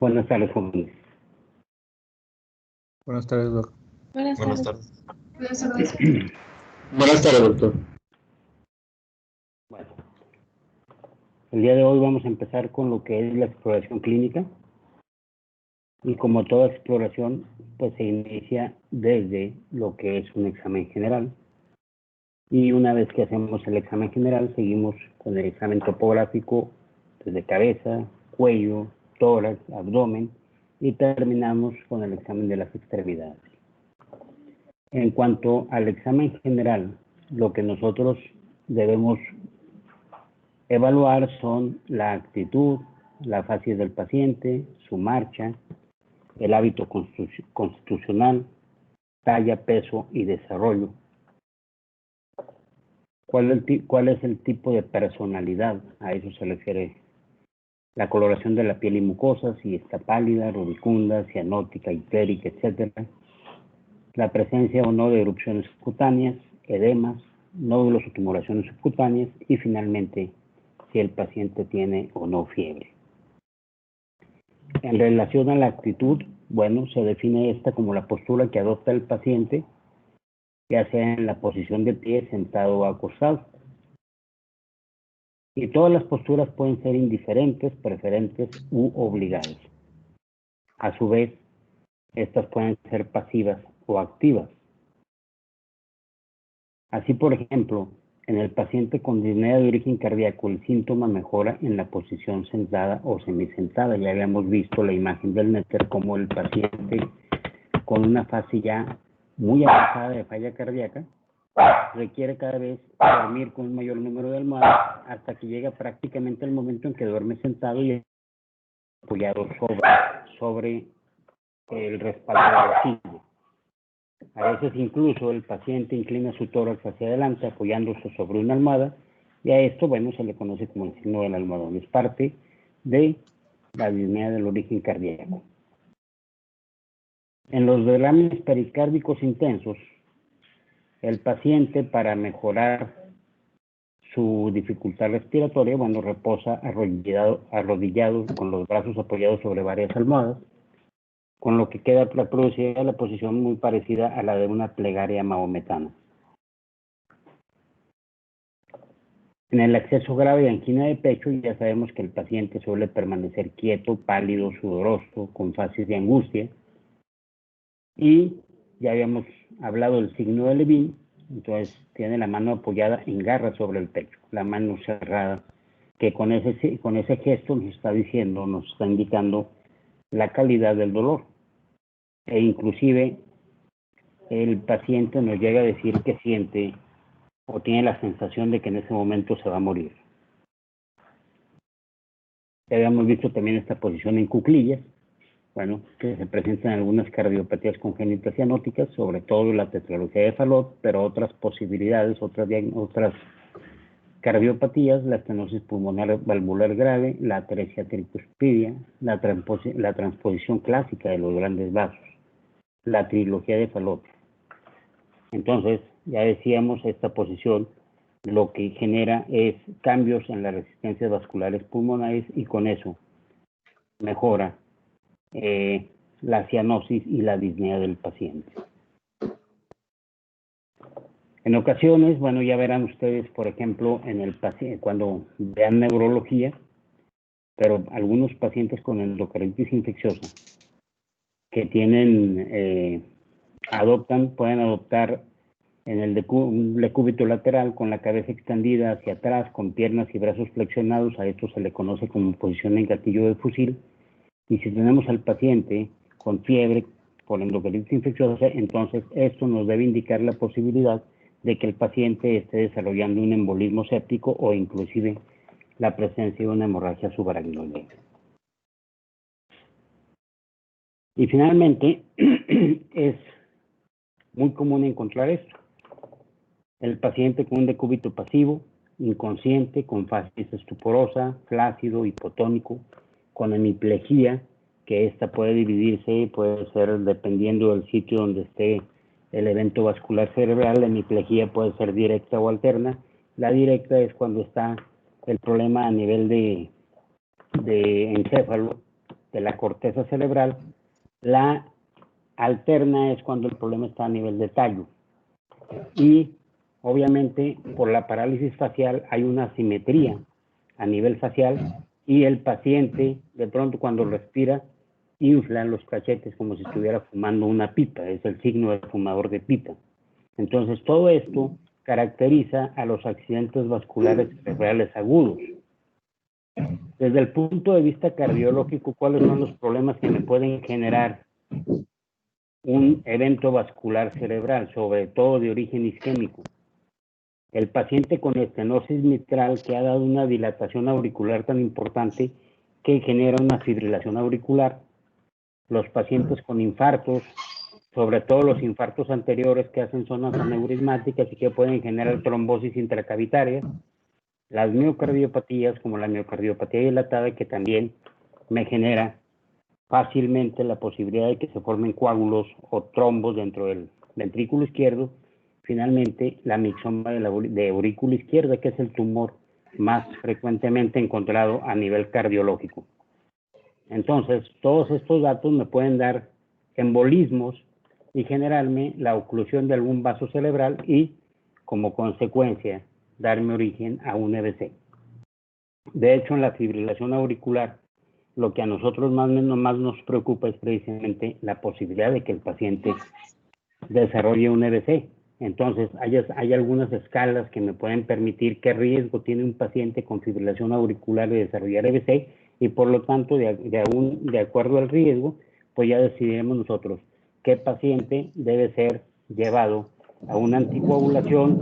Buenas tardes, jóvenes. Buenas tardes, doctor. Buenas tardes. Buenas tardes, doctor. Bueno, el día de hoy vamos a empezar con lo que es la exploración clínica. Y como toda exploración, pues se inicia desde lo que es un examen general. Y una vez que hacemos el examen general, seguimos con el examen topográfico desde cabeza, cuello, tórax, abdomen y terminamos con el examen de las extremidades. En cuanto al examen general, lo que nosotros debemos evaluar son la actitud, la facies del paciente, su marcha, el hábito constitucional, talla, peso y desarrollo. ¿Cuál es el tipo de personalidad? A eso se refiere la coloración de la piel y mucosas, si está pálida, rubicunda, cianótica, ictérica, etc. La presencia o no de erupciones cutáneas, edemas, nódulos o tumoraciones subcutáneas y finalmente si el paciente tiene o no fiebre. En relación a la actitud, bueno, se define esta como la postura que adopta el paciente, ya sea en la posición de pie, sentado o acostado. Y todas las posturas pueden ser indiferentes, preferentes u obligadas. A su vez, estas pueden ser pasivas o activas. Así, por ejemplo, en el paciente con disnea de origen cardíaco, el síntoma mejora en la posición sentada o semisentada. Ya habíamos visto la imagen del néter como el paciente con una fase ya muy avanzada de falla cardíaca requiere cada vez dormir con un mayor número de almohadas hasta que llega prácticamente el momento en que duerme sentado y apoyado sobre el respaldo de la silla. A veces incluso el paciente inclina su tórax hacia adelante apoyándose sobre una almohada y a esto, bueno, se le conoce como el signo del almohadón. Es parte de la disnea del origen cardíaco. En los derrames pericárdicos intensos, el paciente, para mejorar su dificultad respiratoria, bueno, reposa arrodillado con los brazos apoyados sobre varias almohadas, con lo que queda reproducida la posición muy parecida a la de una plegaria mahometana. En el acceso grave de angina de pecho, ya sabemos que el paciente suele permanecer quieto, pálido, sudoroso, con facies de angustia. Y ya habíamos hablado del signo de Levin, entonces tiene la mano apoyada en garra sobre el pecho, la mano cerrada, que con ese gesto nos está diciendo, nos está indicando la calidad del dolor. E inclusive el paciente nos llega a decir que siente o tiene la sensación de que en ese momento se va a morir. Ya habíamos visto también esta posición en cuclillas, bueno, que se presentan algunas cardiopatías congénitas cianóticas, sobre todo la tetralogía de Fallot, pero otras posibilidades, otras cardiopatías, la estenosis pulmonar valvular grave, la atresia tricuspidia, la transposición clásica de los grandes vasos, la trilogía de Fallot. Entonces, ya decíamos, esta posición lo que genera es cambios en las resistencias vasculares pulmonares y con eso mejora la cianosis y la disnea del paciente. En ocasiones, bueno, ya verán ustedes, por ejemplo, en el paciente, cuando vean neurología, pero algunos pacientes con endocarditis infecciosa que tienen, pueden adoptar en el decúbito lateral con la cabeza extendida hacia atrás, con piernas y brazos flexionados. A esto se le conoce como posición en gatillo de fusil. Y si tenemos al paciente con fiebre por endocarditis infecciosa, entonces esto nos debe indicar la posibilidad de que el paciente esté desarrollando un embolismo séptico o inclusive la presencia de una hemorragia subaracnoidea. Y finalmente, es muy común encontrar esto. El paciente con un decúbito pasivo, inconsciente, con facies estuporosa, flácido, hipotónico, con hemiplegia, que esta puede dividirse, puede ser dependiendo del sitio donde esté el evento vascular cerebral. La hemiplegia puede ser directa o alterna. La directa es cuando está el problema a nivel de encéfalo de la corteza cerebral. La alterna es cuando el problema está a nivel de tallo. Y obviamente por la parálisis facial hay una asimetría a nivel facial y el paciente de pronto cuando respira infla los cachetes como si estuviera fumando una pipa, es el signo del fumador de pipa. Entonces todo esto caracteriza a los accidentes vasculares cerebrales agudos. Desde el punto de vista cardiológico, ¿cuáles son los problemas que me pueden generar un evento vascular cerebral, sobre todo de origen isquémico? El paciente con estenosis mitral que ha dado una dilatación auricular tan importante que genera una fibrilación auricular. Los pacientes con infartos, sobre todo los infartos anteriores que hacen zonas aneurismáticas y que pueden generar trombosis intracavitaria. Las miocardiopatías, como la miocardiopatía dilatada, que también me genera fácilmente la posibilidad de que se formen coágulos o trombos dentro del ventrículo izquierdo. Finalmente, la mixoma de aurícula izquierda, que es el tumor más frecuentemente encontrado a nivel cardiológico. Entonces, todos estos datos me pueden dar embolismos y generarme la oclusión de algún vaso cerebral y, como consecuencia, darme origen a un EBC. De hecho, en la fibrilación auricular, lo que a nosotros más nos preocupa es precisamente la posibilidad de que el paciente desarrolle un EBC. Entonces, hay algunas escalas que me pueden permitir qué riesgo tiene un paciente con fibrilación auricular de desarrollar EBC y por lo tanto, de acuerdo al riesgo, pues ya decidiremos nosotros qué paciente debe ser llevado a una anticoagulación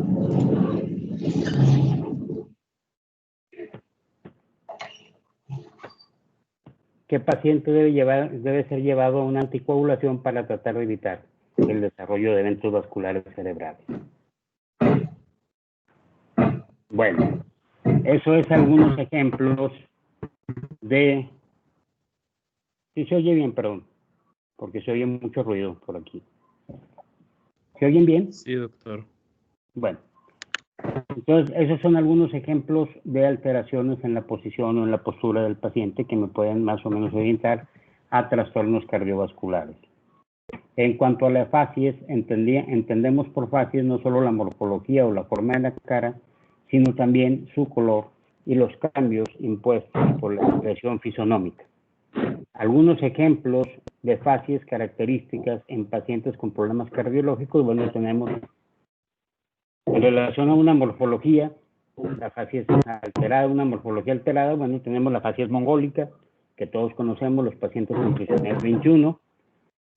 debe ser llevado a una anticoagulación para tratar de evitar el desarrollo de eventos vasculares cerebrales. Bueno, eso es algunos ejemplos de... Si se oye bien, perdón, porque se oye mucho ruido por aquí. ¿Se oyen bien? Sí, doctor. Bueno, entonces esos son algunos ejemplos de alteraciones en la posición o en la postura del paciente que me pueden más o menos orientar a trastornos cardiovasculares. En cuanto a la facies, entendemos por facies no solo la morfología o la forma de la cara, sino también su color y los cambios impuestos por la expresión fisonómica. Algunos ejemplos de facies características en pacientes con problemas cardiológicos, bueno, tenemos en relación a una morfología, la facies alterada, una morfología alterada, bueno, tenemos la facies mongólica, que todos conocemos, los pacientes con Cristianer 21.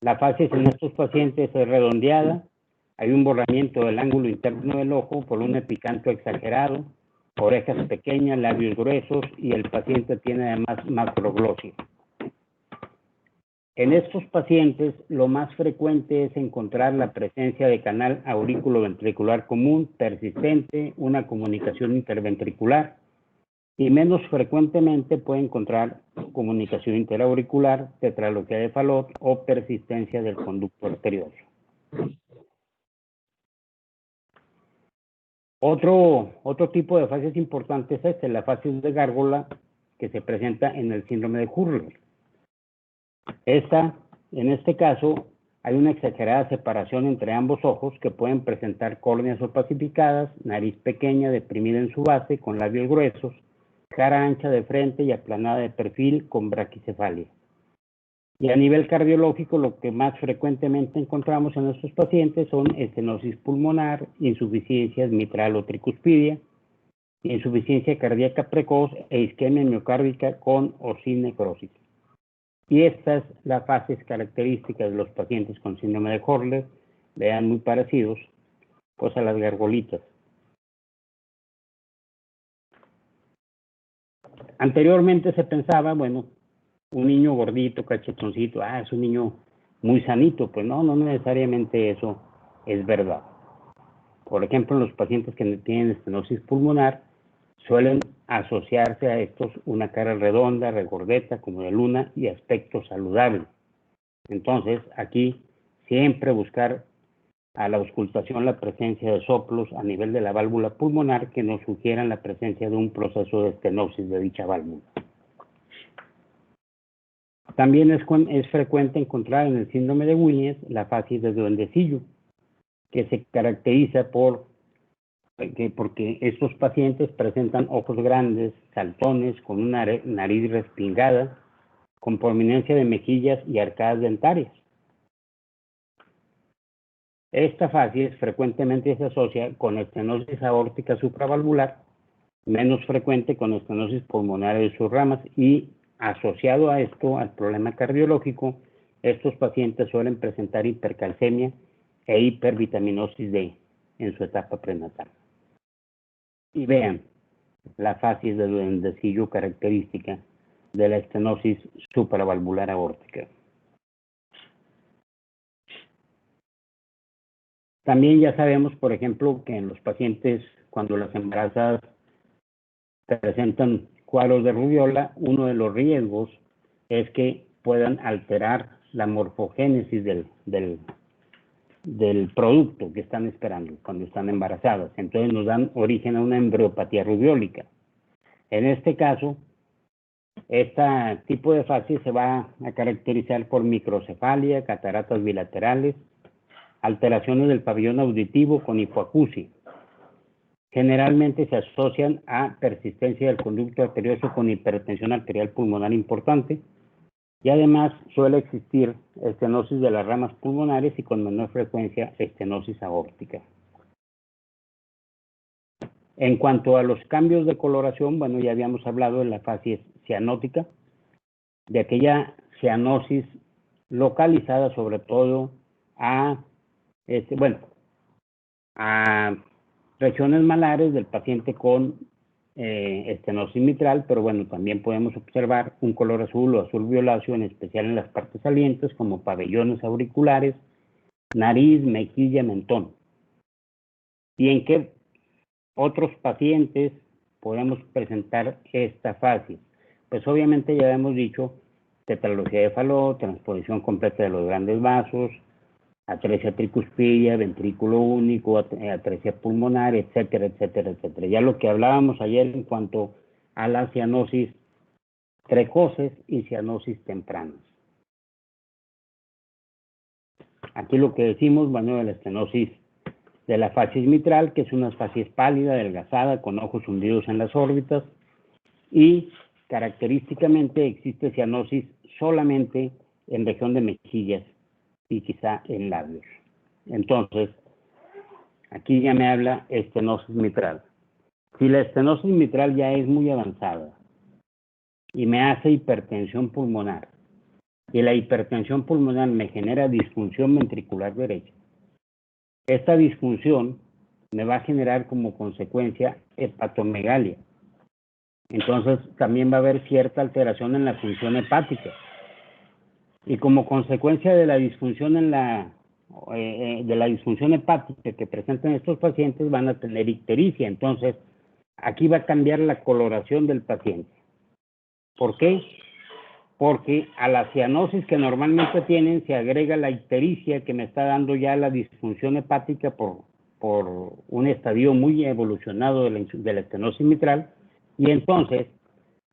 La facies en estos pacientes es redondeada, hay un borramiento del ángulo interno del ojo por un epicanto exagerado, orejas pequeñas, labios gruesos y el paciente tiene además macroglosia. En estos pacientes, lo más frecuente es encontrar la presencia de canal aurículo-ventricular común persistente, una comunicación interventricular, y menos frecuentemente puede encontrar comunicación interauricular, tetraloquía de Fallot o persistencia del conducto arterioso. Otro tipo de facies importantes es la facies de gárgola que se presenta en el síndrome de Hurler. En este caso, hay una exagerada separación entre ambos ojos que pueden presentar córneas opacificadas, nariz pequeña deprimida en su base con labios gruesos, cara ancha de frente y aplanada de perfil con braquicefalia. Y a nivel cardiológico, lo que más frecuentemente encontramos en estos pacientes son estenosis pulmonar, insuficiencias mitral o tricuspidia, insuficiencia cardíaca precoz e isquemia miocárdica con o sin necrosis. Y estas las fases características de los pacientes con síndrome de Hurler, vean muy parecidos pues a las gargolitas. Anteriormente se pensaba, bueno, un niño gordito, cachetoncito, es un niño muy sanito. Pues no necesariamente eso es verdad. Por ejemplo, en los pacientes que tienen estenosis pulmonar, suelen asociarse a estos una cara redonda, regordeta, como de luna y aspecto saludable. Entonces, aquí siempre buscar a la auscultación la presencia de soplos a nivel de la válvula pulmonar que nos sugieran la presencia de un proceso de estenosis de dicha válvula. También es frecuente encontrar en el síndrome de Williams la facies de duendecillo, que se caracteriza porque estos pacientes presentan ojos grandes, saltones, con una nariz respingada, con prominencia de mejillas y arcadas dentarias. Esta facies frecuentemente se asocia con estenosis aórtica supravalvular, menos frecuente con estenosis pulmonar de sus ramas, y asociado a esto, al problema cardiológico, estos pacientes suelen presentar hipercalcemia e hipervitaminosis D en su etapa prenatal. Y vean la facies de duendecillo característica de la estenosis supravalvular aórtica. También ya sabemos, por ejemplo, que en los pacientes, cuando las embarazadas presentan cuadros de rubiola, uno de los riesgos es que puedan alterar la morfogénesis del producto que están esperando cuando están embarazadas. Entonces nos dan origen a una embriopatía rubiólica. En este caso, este tipo de facies se va a caracterizar por microcefalia, cataratas bilaterales, alteraciones del pabellón auditivo con hipoacusia. Generalmente se asocian a persistencia del conducto arterioso con hipertensión arterial pulmonar importante, y además suele existir estenosis de las ramas pulmonares y con menor frecuencia estenosis aórtica. En cuanto a los cambios de coloración, bueno, ya habíamos hablado de la facies cianótica, de aquella cianosis localizada sobre todo a regiones malares del paciente con estenosis mitral, pero bueno, también podemos observar un color azul o azul violáceo, en especial en las partes salientes, como pabellones auriculares, nariz, mejilla, mentón. ¿Y en qué otros pacientes podemos presentar esta facies? Pues obviamente ya hemos dicho tetralogía de Fallot, transposición completa de los grandes vasos, atresia tricuspidia, ventrículo único, atresia pulmonar, etcétera, etcétera, etcétera. Ya lo que hablábamos ayer en cuanto a las cianosis precoces y cianosis tempranas. Aquí lo que decimos, bueno, de la estenosis de la facies mitral, que es una facies pálida, adelgazada, con ojos hundidos en las órbitas, y característicamente existe cianosis solamente en región de mejillas y quizá en labios. Entonces, aquí ya me habla estenosis mitral. Si la estenosis mitral ya es muy avanzada y me hace hipertensión pulmonar, y la hipertensión pulmonar me genera disfunción ventricular derecha, esta disfunción me va a generar como consecuencia hepatomegalia. Entonces, también va a haber cierta alteración en la función hepática. Y como consecuencia de la disfunción de la disfunción hepática que presentan estos pacientes, van a tener ictericia. Entonces, aquí va a cambiar la coloración del paciente. ¿Por qué? Porque a la cianosis que normalmente tienen se agrega la ictericia que me está dando ya la disfunción hepática por un estadio muy evolucionado de la estenosis mitral, y entonces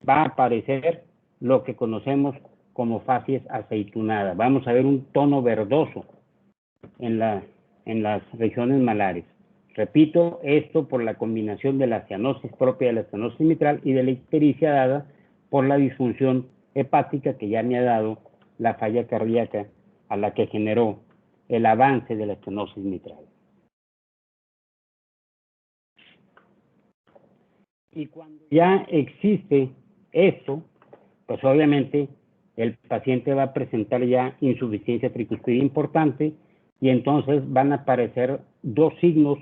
va a aparecer lo que conocemos como facies aceitunada. Vamos a ver un tono verdoso en las regiones malares. Repito, esto por la combinación de la cianosis propia de la estenosis mitral y de la ictericia dada por la disfunción hepática que ya me ha dado la falla cardíaca a la que generó el avance de la estenosis mitral. Y cuando ya existe esto, pues obviamente el paciente va a presentar ya insuficiencia tricuspidea importante, y entonces van a aparecer dos signos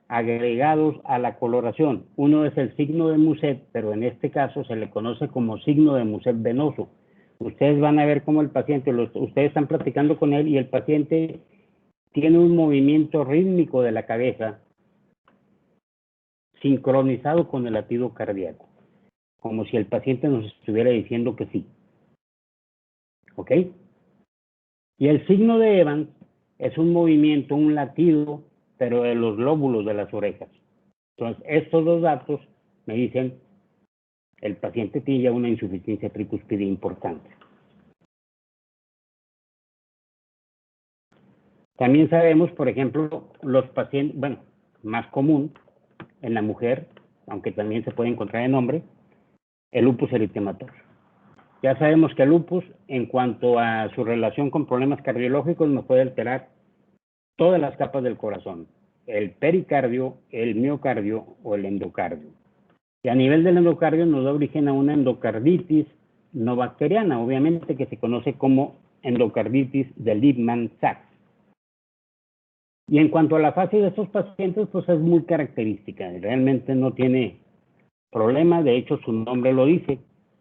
agregados a la coloración. Uno es el signo de Muset, pero en este caso se le conoce como signo de Muset venoso. Ustedes van a ver cómo el paciente, ustedes están platicando con él y el paciente tiene un movimiento rítmico de la cabeza sincronizado con el latido cardíaco, como si el paciente nos estuviera diciendo que sí. ¿Ok? Y el signo de Evans es un movimiento, un latido, pero de los lóbulos de las orejas. Entonces, estos dos datos me dicen el paciente tiene ya una insuficiencia tricuspidea importante. También sabemos, por ejemplo, los pacientes, bueno, más común en la mujer, aunque también se puede encontrar en hombre, el lupus eritematoso. Ya sabemos que el lupus, en cuanto a su relación con problemas cardiológicos, nos puede alterar todas las capas del corazón, el pericardio, el miocardio o el endocardio. Y a nivel del endocardio nos da origen a una endocarditis no bacteriana, obviamente, que se conoce como endocarditis de Liebman-Sachs. Y en cuanto a la fase de estos pacientes, pues es muy característica, realmente no tiene problema, de hecho su nombre lo dice,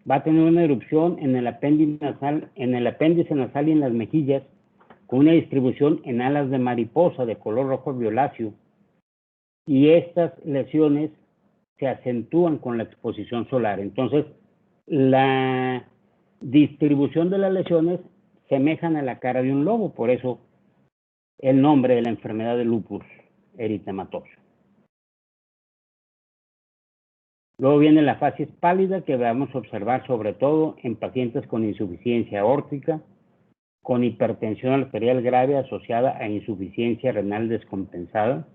va a tener una erupción en el apéndice nasal y en las mejillas, con una distribución en alas de mariposa de color rojo violáceo, y estas lesiones se acentúan con la exposición solar. Entonces, la distribución de las lesiones semejan a la cara de un lobo, por eso el nombre de la enfermedad de lupus eritematoso. Luego viene la facies pálida, que vamos a observar sobre todo en pacientes con insuficiencia aórtica, con hipertensión arterial grave asociada a insuficiencia renal descompensada,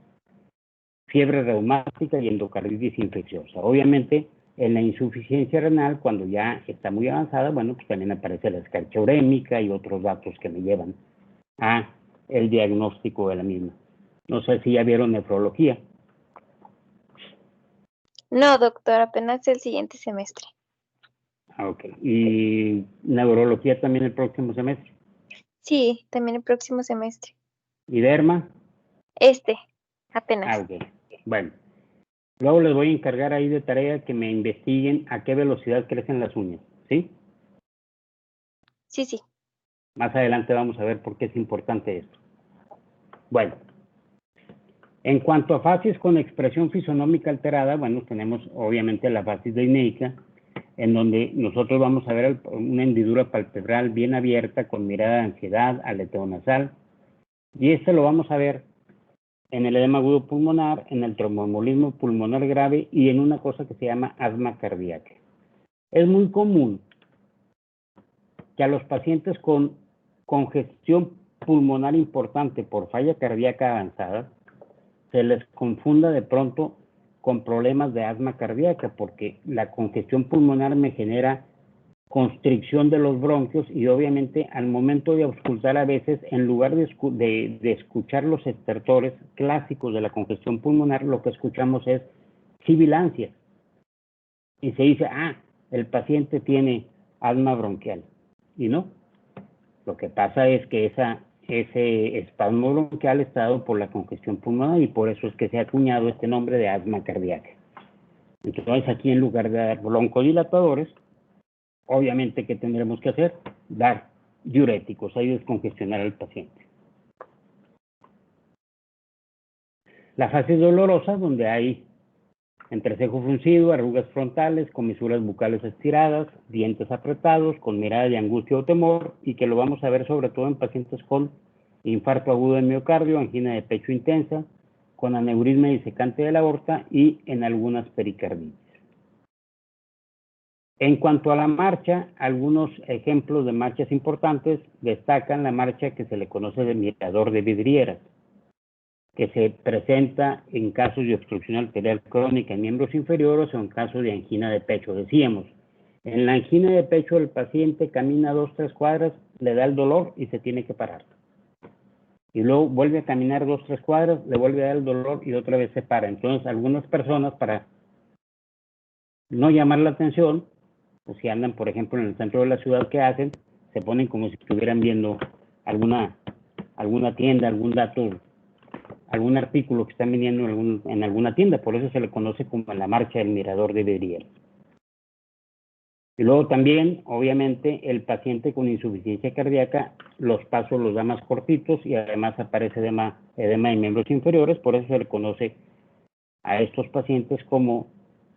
fiebre reumática y endocarditis infecciosa. Obviamente, en la insuficiencia renal, cuando ya está muy avanzada, bueno, pues también aparece la escarcha urémica y otros datos que me llevan a el diagnóstico de la misma. No sé si ya vieron nefrología. No, doctor, apenas el siguiente semestre. Ok. ¿Y neurología también el próximo semestre? Sí, también el próximo semestre. ¿Y derma? Apenas. Ok. Bueno. Luego les voy a encargar ahí de tarea que me investiguen a qué velocidad crecen las uñas, ¿sí? Sí. Más adelante vamos a ver por qué es importante esto. Bueno, en cuanto a facies con expresión fisonómica alterada, bueno, tenemos obviamente la facies deineica, en donde nosotros vamos a ver una hendidura palpebral bien abierta con mirada de ansiedad, aleteo nasal, y este lo vamos a ver en el edema agudo pulmonar, en el tromboembolismo pulmonar grave y en una cosa que se llama asma cardíaca. Es muy común que a los pacientes con congestión pulmonar importante por falla cardíaca avanzada se les confunda de pronto con problemas de asma cardíaca, porque la congestión pulmonar me genera constricción de los bronquios y obviamente al momento de auscultar a veces, en lugar de escuchar los estertores clásicos de la congestión pulmonar, lo que escuchamos es sibilancias. Y se dice, el paciente tiene asma bronquial. Y no, lo que pasa es que ese espasmo bronquial está dado por la congestión pulmonar y por eso es que se ha acuñado este nombre de asma cardíaca. Entonces aquí en lugar de dar broncodilatadores, obviamente, ¿qué tendremos que hacer? Dar diuréticos, ahí descongestionar al paciente. La fase dolorosa, donde hay entrecejo fruncido, arrugas frontales, comisuras bucales estiradas, dientes apretados, con mirada de angustia o temor, y que lo vamos a ver sobre todo en pacientes con infarto agudo de miocardio, angina de pecho intensa, con aneurisma disecante de la aorta y en algunas pericarditis. En cuanto a la marcha, algunos ejemplos de marchas importantes destacan la marcha que se le conoce de mirador de vidrieras, que se presenta en casos de obstrucción arterial crónica en miembros inferiores o en casos de angina de pecho. Decíamos, en la angina de pecho el paciente camina 2-3 cuadras, le da el dolor y se tiene que parar. Y luego vuelve a caminar 2-3 cuadras, le vuelve a dar el dolor y otra vez se para. Entonces, algunas personas, para no llamar la atención, pues si andan, por ejemplo, en el centro de la ciudad, ¿qué hacen? Se ponen como si estuvieran viendo alguna tienda, algún dato, algún artículo que están vendiendo en alguna tienda. Por eso se le conoce como la marcha del mirador de vidrieras. Y luego también, obviamente, el paciente con insuficiencia cardíaca, los pasos los da más cortitos y además aparece edema en miembros inferiores. Por eso se le conoce a estos pacientes como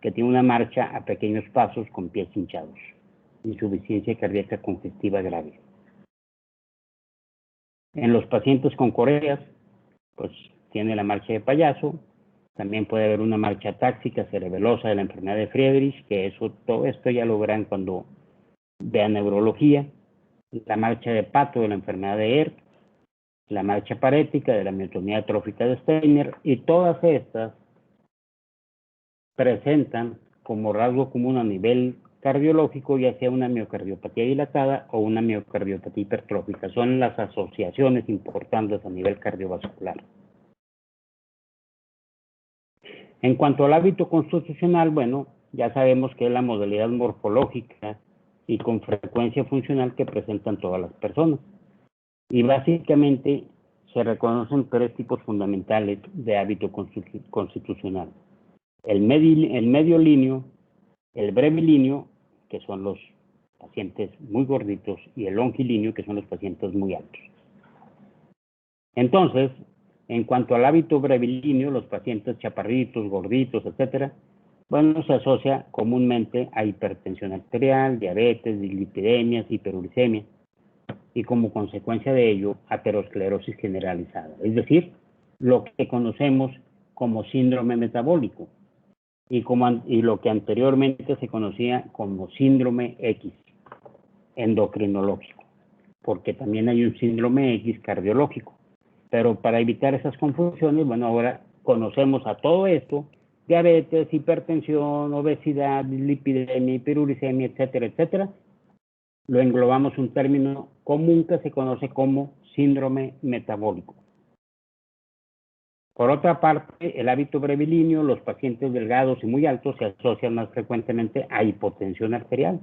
que tiene una marcha a pequeños pasos con pies hinchados. Insuficiencia cardíaca congestiva grave. En los pacientes con coreas, pues tiene la marcha de payaso. También puede haber una marcha táxica cerebelosa de la enfermedad de Friedrich, que todo esto ya lo verán cuando vean neurología. La marcha de pato de la enfermedad de ERT. la marcha parética, de la miotonía atrófica de Steiner, y todas estas presentan como rasgo común a nivel cardiológico, ya sea una miocardiopatía dilatada o una miocardiopatía hipertrófica. Son las asociaciones importantes a nivel cardiovascular. En cuanto al hábito constitucional, bueno, ya sabemos que es la modalidad morfológica y con frecuencia funcional que presentan todas las personas. Y básicamente se reconocen tres tipos fundamentales de hábito constitucional. El mediolíneo, el brevilíneo, que son los pacientes muy gorditos, y el longilíneo, que son los pacientes muy altos. Entonces, en cuanto al hábito brevilíneo, los pacientes chaparritos, gorditos, etcétera, bueno, se asocia comúnmente a hipertensión arterial, diabetes, dislipidemias, hiperuricemia, y como consecuencia de ello, aterosclerosis generalizada, es decir, lo que conocemos como síndrome metabólico, y lo que anteriormente se conocía como síndrome X, endocrinológico, porque también hay un síndrome X cardiológico. Pero para evitar esas confusiones, bueno, ahora conocemos a todo esto: diabetes, hipertensión, obesidad, dislipidemia, hiperuricemia, etcétera, etcétera. Lo englobamos un término común que se conoce como síndrome metabólico. Por otra parte, el hábito brevilíneo, los pacientes delgados y muy altos se asocian más frecuentemente a hipotensión arterial,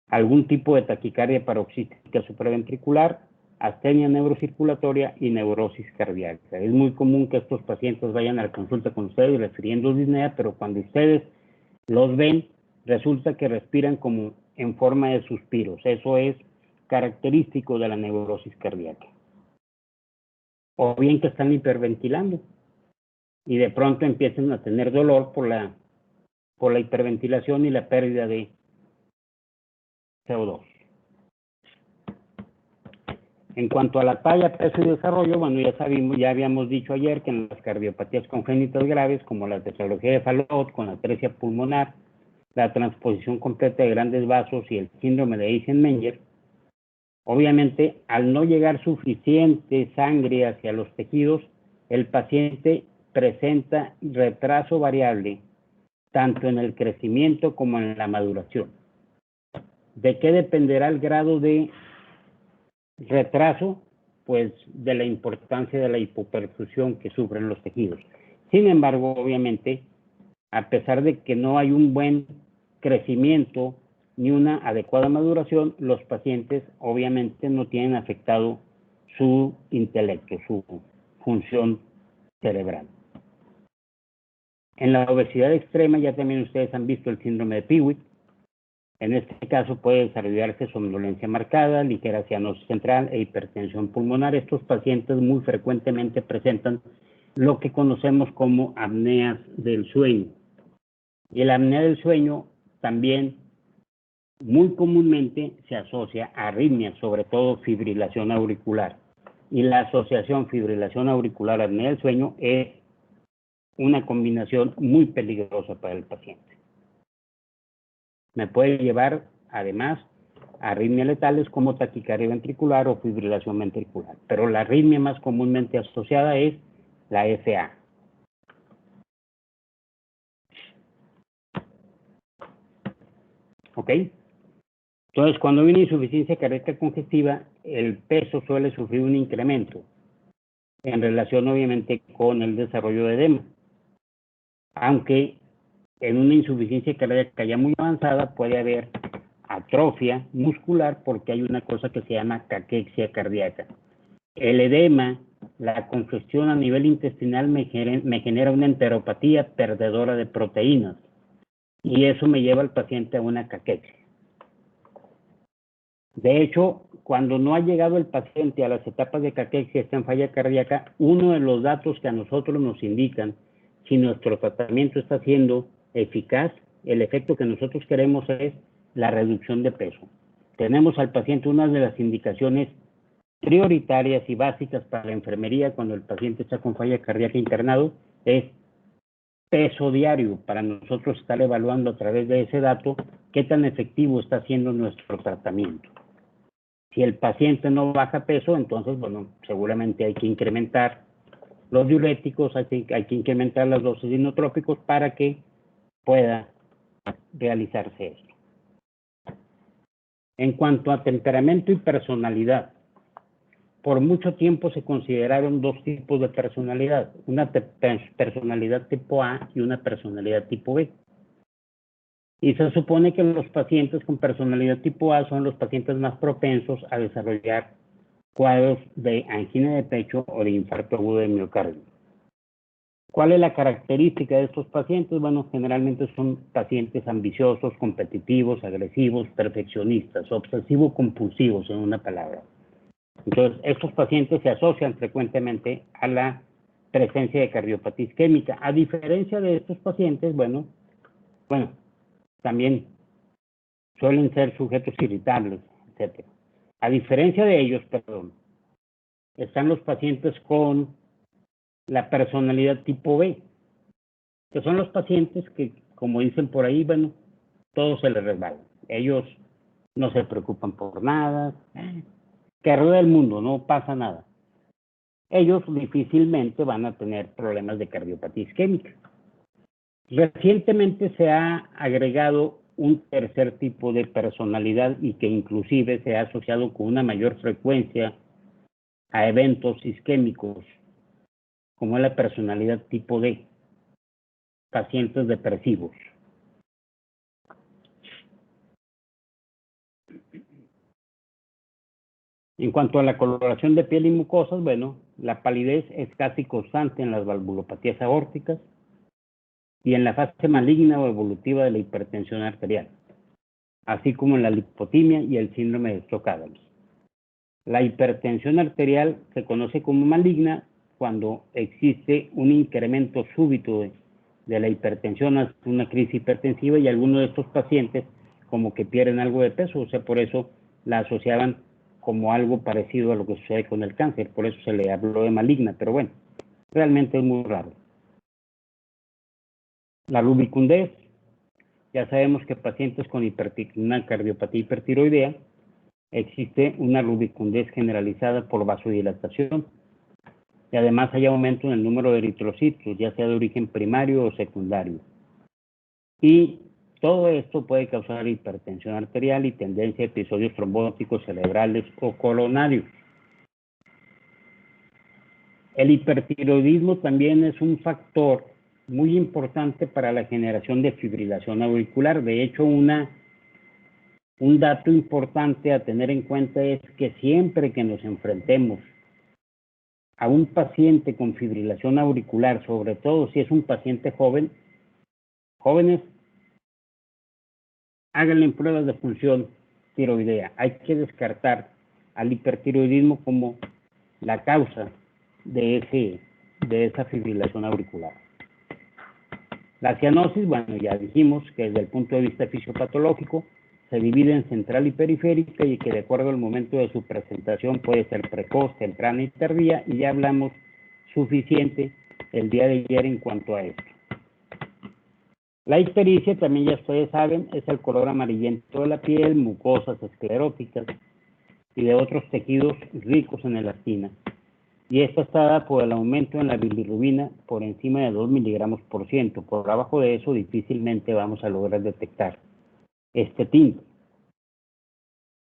algún tipo de taquicardia paroxística supraventricular, astenia neurocirculatoria y neurosis cardíaca. Es muy común que estos pacientes vayan a la consulta con ustedes refiriendo disnea, pero cuando ustedes los ven, resulta que respiran como en forma de suspiros. Eso es característico de la neurosis cardíaca. O bien que están hiperventilando y de pronto empiezan a tener dolor por la hiperventilación y la pérdida de CO2. En cuanto a la talla, peso y desarrollo, bueno, ya habíamos dicho ayer que en las cardiopatías congénitas graves, como la tetralogía de Fallot, con atresia pulmonar, la transposición completa de grandes vasos y el síndrome de Eisenmenger, obviamente, al no llegar suficiente sangre hacia los tejidos, el paciente presenta retraso variable tanto en el crecimiento como en la maduración. ¿De qué dependerá el grado de retraso? Pues de la importancia de la hipoperfusión que sufren los tejidos. Sin embargo, obviamente, a pesar de que no hay un buen crecimiento ni una adecuada maduración, los pacientes obviamente no tienen afectado su intelecto, su función cerebral. En la obesidad extrema ya también ustedes han visto el síndrome de Peewitt. En este caso puede desarrollarse somnolencia marcada, ligera cianosis central e hipertensión pulmonar. Estos pacientes muy frecuentemente presentan lo que conocemos como apneas del sueño. Y la apnea del sueño también muy comúnmente se asocia a arritmias, sobre todo fibrilación auricular. Y la asociación fibrilación auricular-apnea del sueño es una combinación muy peligrosa para el paciente. Me puede llevar, además, a arritmias letales como taquicardia ventricular o fibrilación ventricular. Pero la arritmia más comúnmente asociada es la FA. ¿Ok? Entonces, cuando hay una insuficiencia cardíaca congestiva, el peso suele sufrir un incremento en relación, obviamente, con el desarrollo de edema. Aunque en una insuficiencia cardíaca ya muy avanzada puede haber atrofia muscular porque hay una cosa que se llama caquexia cardíaca. El edema, la congestión a nivel intestinal me genera una enteropatía perdedora de proteínas y eso me lleva al paciente a una caquexia. De hecho, cuando no ha llegado el paciente a las etapas de caquexia, está en falla cardíaca, uno de los datos que a nosotros nos indican si nuestro tratamiento está siendo eficaz, el efecto que nosotros queremos es la reducción de peso. Tenemos al paciente una de las indicaciones prioritarias y básicas para la enfermería cuando el paciente está con falla cardíaca internado, es peso diario, para nosotros estar evaluando a través de ese dato qué tan efectivo está siendo nuestro tratamiento. Si el paciente no baja peso, entonces, bueno, seguramente hay que incrementar los diuréticos, hay que incrementar las dosis de inotrópicos para que pueda realizarse esto. En cuanto a temperamento y personalidad, por mucho tiempo se consideraron dos tipos de personalidad, una personalidad tipo A y una personalidad tipo B. Y se supone que los pacientes con personalidad tipo A son los pacientes más propensos a desarrollar cuadros de angina de pecho o de infarto agudo de miocardio. ¿Cuál es la característica de estos pacientes? Bueno, generalmente son pacientes ambiciosos, competitivos, agresivos, perfeccionistas, obsesivo-compulsivos, en una palabra. Entonces, estos pacientes se asocian frecuentemente a la presencia de cardiopatía isquémica. A diferencia de estos pacientes, bueno, también suelen ser sujetos irritables, etc. A diferencia de ellos, están los pacientes con la personalidad tipo B, que son los pacientes que, como dicen por ahí, bueno, todo se les resbala. Ellos no se preocupan por nada, que rueda el mundo, no pasa nada. Ellos difícilmente van a tener problemas de cardiopatía isquémica. Recientemente se ha agregado un tercer tipo de personalidad y que inclusive se ha asociado con una mayor frecuencia a eventos isquémicos, como es la personalidad tipo D, pacientes depresivos. En cuanto a la coloración de piel y mucosas, bueno, la palidez es casi constante en las valvulopatías aórticas y en la fase maligna o evolutiva de la hipertensión arterial, así como en la lipotimia y el síndrome de Stokes-Adams. La hipertensión arterial se conoce como maligna cuando existe un incremento súbito de la hipertensión hasta una crisis hipertensiva, y algunos de estos pacientes como que pierden algo de peso, o sea, por eso la asociaban como algo parecido a lo que sucede con el cáncer, por eso se le habló de maligna, pero bueno, realmente es muy raro. La rubicundez, ya sabemos que pacientes con una cardiopatía hipertiroidea, existe una rubicundez generalizada por vasodilatación, y además hay aumento en el número de eritrocitos, ya sea de origen primario o secundario. Y todo esto puede causar hipertensión arterial y tendencia a episodios trombóticos cerebrales o coronarios. El hipertiroidismo también es un factor muy importante para la generación de fibrilación auricular. De hecho, un dato importante a tener en cuenta es que siempre que nos enfrentemos a un paciente con fibrilación auricular, sobre todo si es un paciente joven, jóvenes, háganle pruebas de función tiroidea. Hay que descartar al hipertiroidismo como la causa de esa fibrilación auricular. La cianosis, bueno, ya dijimos que desde el punto de vista fisiopatológico se divide en central y periférica, y que de acuerdo al momento de su presentación puede ser precoz, temprana y tardía, y ya hablamos suficiente el día de ayer en cuanto a esto. La ictericia, también ya ustedes saben, es el color amarillento de la piel, mucosas escleróticas y de otros tejidos ricos en elastina. Y esta está dada por el aumento en la bilirrubina por encima de 2 miligramos por ciento. Por abajo de eso difícilmente vamos a lograr detectar este tinte.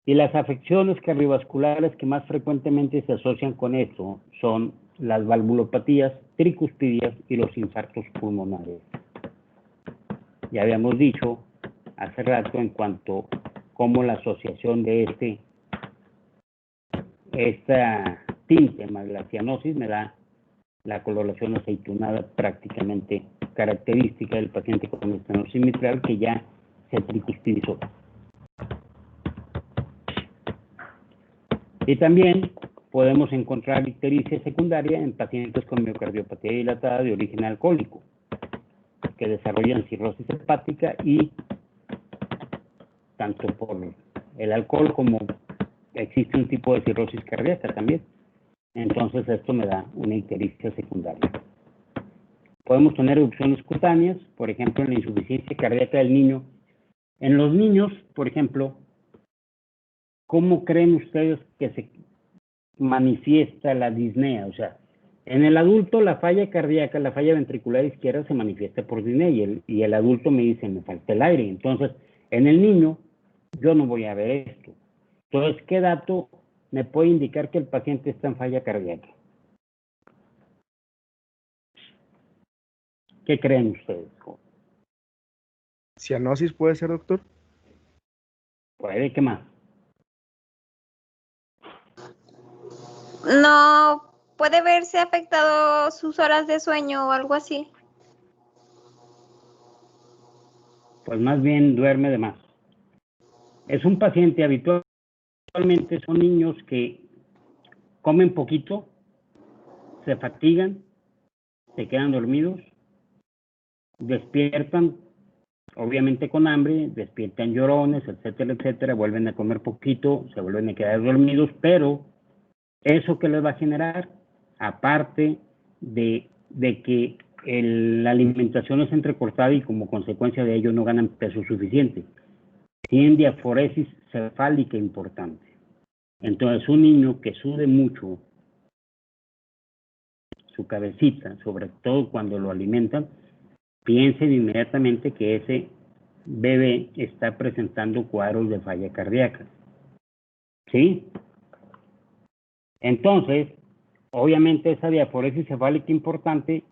Y las afecciones cardiovasculares que más frecuentemente se asocian con esto son las valvulopatías tricuspidias y los infartos pulmonares. Ya habíamos dicho hace rato en cuanto a cómo la asociación de esta tinte más la cianosis me da la coloración aceitunada prácticamente característica del paciente con estenosis mitral que ya se tricuspidizó. Y también podemos encontrar ictericia secundaria en pacientes con miocardiopatía dilatada de origen alcohólico, que desarrollan cirrosis hepática, y tanto por el alcohol como existe un tipo de cirrosis cardíaca también. Entonces esto me da una ictericia secundaria. Podemos tener erupciones cutáneas, por ejemplo, en la insuficiencia cardíaca del niño. En los niños, por ejemplo, ¿cómo creen ustedes que se manifiesta la disnea? O sea, en el adulto la falla cardíaca, la falla ventricular izquierda se manifiesta por disnea y el adulto me dice, me falta el aire. Entonces, en el niño, yo no voy a ver esto. Entonces, ¿qué dato me puede indicar que el paciente está en falla cardíaca? ¿Qué creen ustedes? Cianosis puede ser, doctor. ¿Puede? ¿Qué más? No, puede verse afectado sus horas de sueño o algo así. Pues más bien duerme de más. Es un paciente habitualmente, son niños que comen poquito, se fatigan, se quedan dormidos, despiertan, obviamente con hambre, despiertan llorones, etcétera, etcétera, vuelven a comer poquito, se vuelven a quedar dormidos, pero eso que les va a generar, aparte de que la alimentación es entrecortada y como consecuencia de ello no ganan peso suficiente, tienen diaforesis cefálica importante. Entonces, un niño que sude mucho su cabecita, sobre todo cuando lo alimentan, piensen inmediatamente que ese bebé está presentando cuadros de falla cardíaca. ¿Sí? Entonces, obviamente esa diaforesis cefálica importante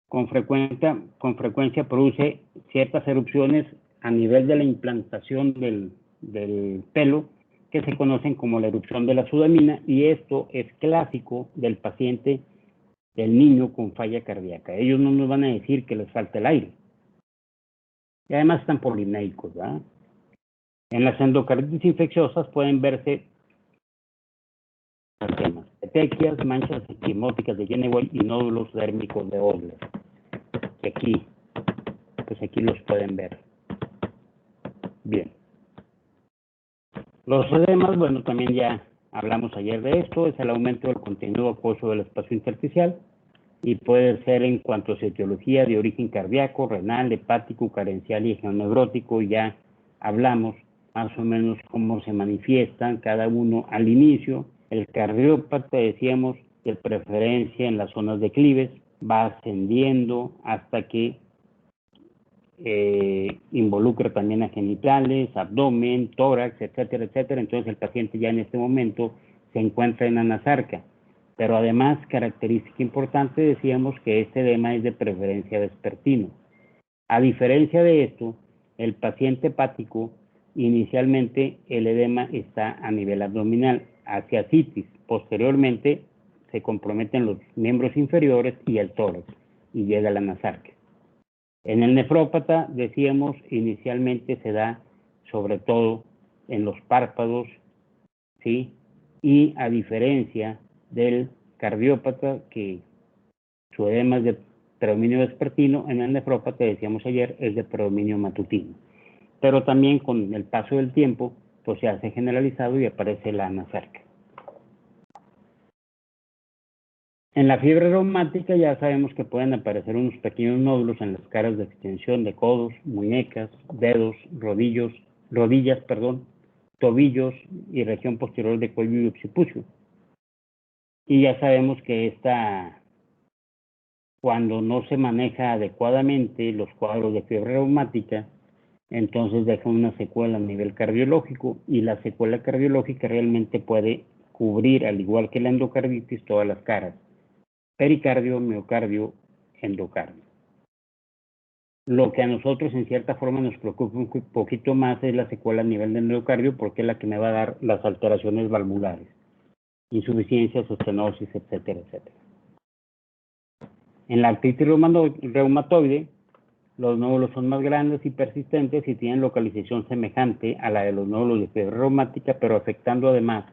con frecuencia produce ciertas erupciones a nivel de la implantación del pelo que se conocen como la erupción de la sudamina, y esto es clásico del paciente, del niño con falla cardíaca. Ellos no nos van a decir que les falta el aire. Y además están polineicos, ¿verdad? En las endocarditis infecciosas pueden verse temas, petequias, manchas esquimóticas de Jennewell y nódulos dérmicos de Osler. Que aquí, pues aquí los pueden ver. Bien. Los edemas, bueno, también ya hablamos ayer de esto, es el aumento del contenido acuoso del espacio intersticial y puede ser en cuanto a etiología de origen cardíaco, renal, hepático, carencial y geoneurótico. Ya hablamos más o menos cómo se manifiestan cada uno al inicio. El cardiópata, decíamos, de preferencia en las zonas declives, va ascendiendo hasta que involucra también a genitales, abdomen, tórax, etcétera, etcétera. Entonces el paciente ya en este momento se encuentra en anasarca. Pero además, característica importante, decíamos que este edema es de preferencia vespertino. A diferencia de esto, el paciente hepático, inicialmente el edema está a nivel abdominal, hacia citis. Posteriormente se comprometen los miembros inferiores y el tórax y llega a la anasarca. En el nefrópata, decíamos, inicialmente se da sobre todo en los párpados, ¿sí? Y a diferencia del cardiópata, que su edema es de predominio vespertino, en el nefrópata, decíamos ayer, es de predominio matutino. Pero también con el paso del tiempo, pues se hace generalizado y aparece la anasarca. En la fiebre reumática ya sabemos que pueden aparecer unos pequeños nódulos en las caras de extensión de codos, muñecas, dedos, rodillas, tobillos y región posterior de cuello y occipucio. Y ya sabemos que cuando no se maneja adecuadamente los cuadros de fiebre reumática, entonces deja una secuela a nivel cardiológico, y la secuela cardiológica realmente puede cubrir, al igual que la endocarditis, todas las caras: pericardio, miocardio, endocardio. Lo que a nosotros en cierta forma nos preocupa un poquito más es la secuela a nivel del endocardio, porque es la que me va a dar las alteraciones valvulares, insuficiencias, estenosis, etcétera, etcétera. En la artritis reumatoide, los nódulos son más grandes y persistentes y tienen localización semejante a la de los nódulos de fiebre reumática, pero afectando además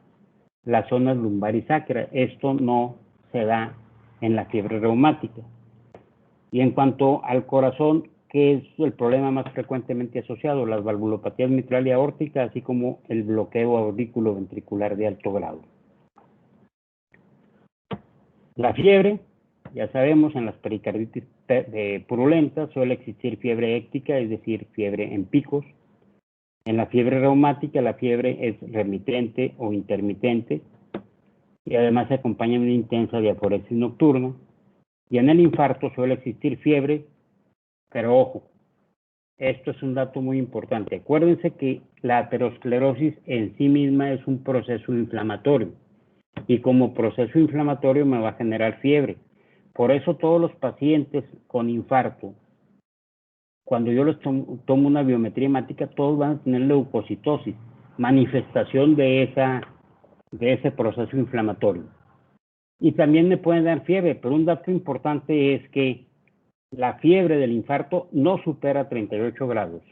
las zonas lumbar y sacra. Esto no se da en la fiebre reumática. Y en cuanto al corazón, ¿qué es el problema más frecuentemente asociado? Las valvulopatías mitral y aórtica, así como el bloqueo auriculoventricular de alto grado. La fiebre, ya sabemos, en las pericarditis purulentas suele existir fiebre éctica, es decir, fiebre en picos. En la fiebre reumática, la fiebre es remitente o intermitente y además se acompaña de una intensa diaforesis nocturna. Y en el infarto suele existir fiebre, pero ojo, esto es un dato muy importante. Acuérdense que la aterosclerosis en sí misma es un proceso inflamatorio y como proceso inflamatorio me va a generar fiebre. Por eso todos los pacientes con infarto, cuando yo les tomo una biometría hemática, todos van a tener leucocitosis, manifestación de ese proceso inflamatorio. Y también me pueden dar fiebre, pero un dato importante es que la fiebre del infarto no supera 38 grados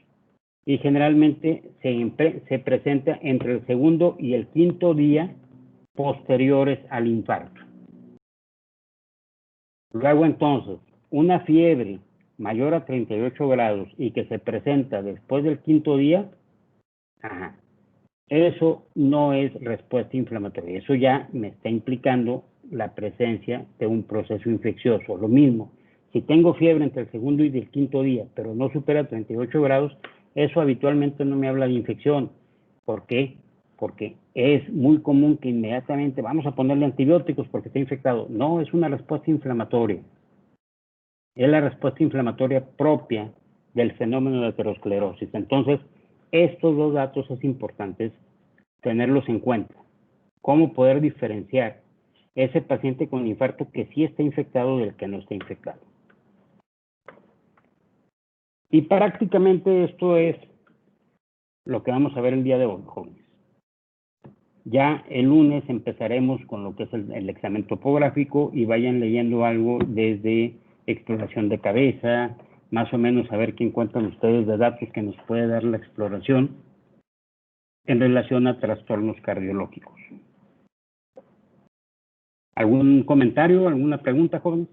y generalmente se presenta entre el segundo y el quinto día posteriores al infarto. Luego entonces, una fiebre mayor a 38 grados y que se presenta después del quinto día, eso no es respuesta inflamatoria, eso ya me está implicando la presencia de un proceso infeccioso. Lo mismo, si tengo fiebre entre el segundo y el quinto día, pero no supera 38 grados, eso habitualmente no me habla de infección. ¿Por qué? Porque es muy común que inmediatamente vamos a ponerle antibióticos porque está infectado. No, es una respuesta inflamatoria. Es la respuesta inflamatoria propia del fenómeno de aterosclerosis. Entonces, estos dos datos es importante tenerlos en cuenta. ¿Cómo poder diferenciar ese paciente con infarto que sí está infectado del que no está infectado? Y prácticamente esto es lo que vamos a ver el día de hoy, jóvenes. Ya el lunes empezaremos con lo que es el examen topográfico y vayan leyendo algo desde exploración de cabeza, más o menos a ver qué encuentran ustedes de datos que nos puede dar la exploración en relación a trastornos cardiológicos. ¿Algún comentario, alguna pregunta, jóvenes?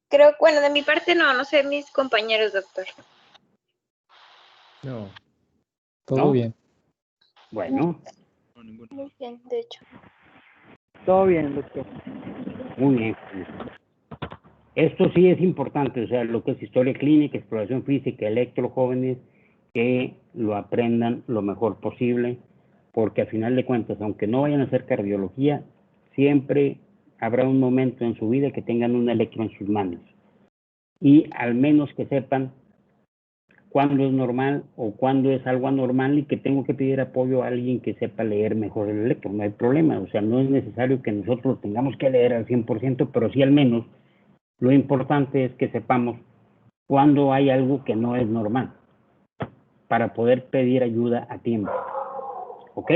Creo, bueno, de mi parte no sé mis compañeros, doctor. No, todo bien. Bueno. Muy bien, de hecho. Todo bien, doctor. Muy bien. Esto sí es importante, o sea, lo que es historia clínica, exploración física, electro, jóvenes, que lo aprendan lo mejor posible, porque al final de cuentas, aunque no vayan a hacer cardiología, siempre habrá un momento en su vida que tengan un electro en sus manos. Y al menos que sepan cuándo es normal o cuándo es algo anormal y que tengo que pedir apoyo a alguien que sepa leer mejor el electro. No hay problema, o sea, no es necesario que nosotros tengamos que leer al 100%, pero sí al menos lo importante es que sepamos cuándo hay algo que no es normal para poder pedir ayuda a tiempo. ¿Ok?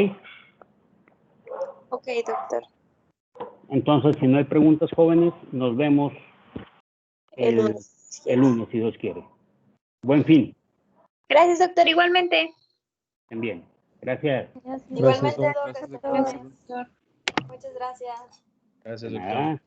Ok, doctor. Entonces, si no hay preguntas, jóvenes, nos vemos El lunes, si Dios quiere. Buen fin. Gracias, doctor. Igualmente. Bien. Gracias. Igualmente, Gracias, doctor. doctor. Muchas gracias. Gracias, De doctor. nada.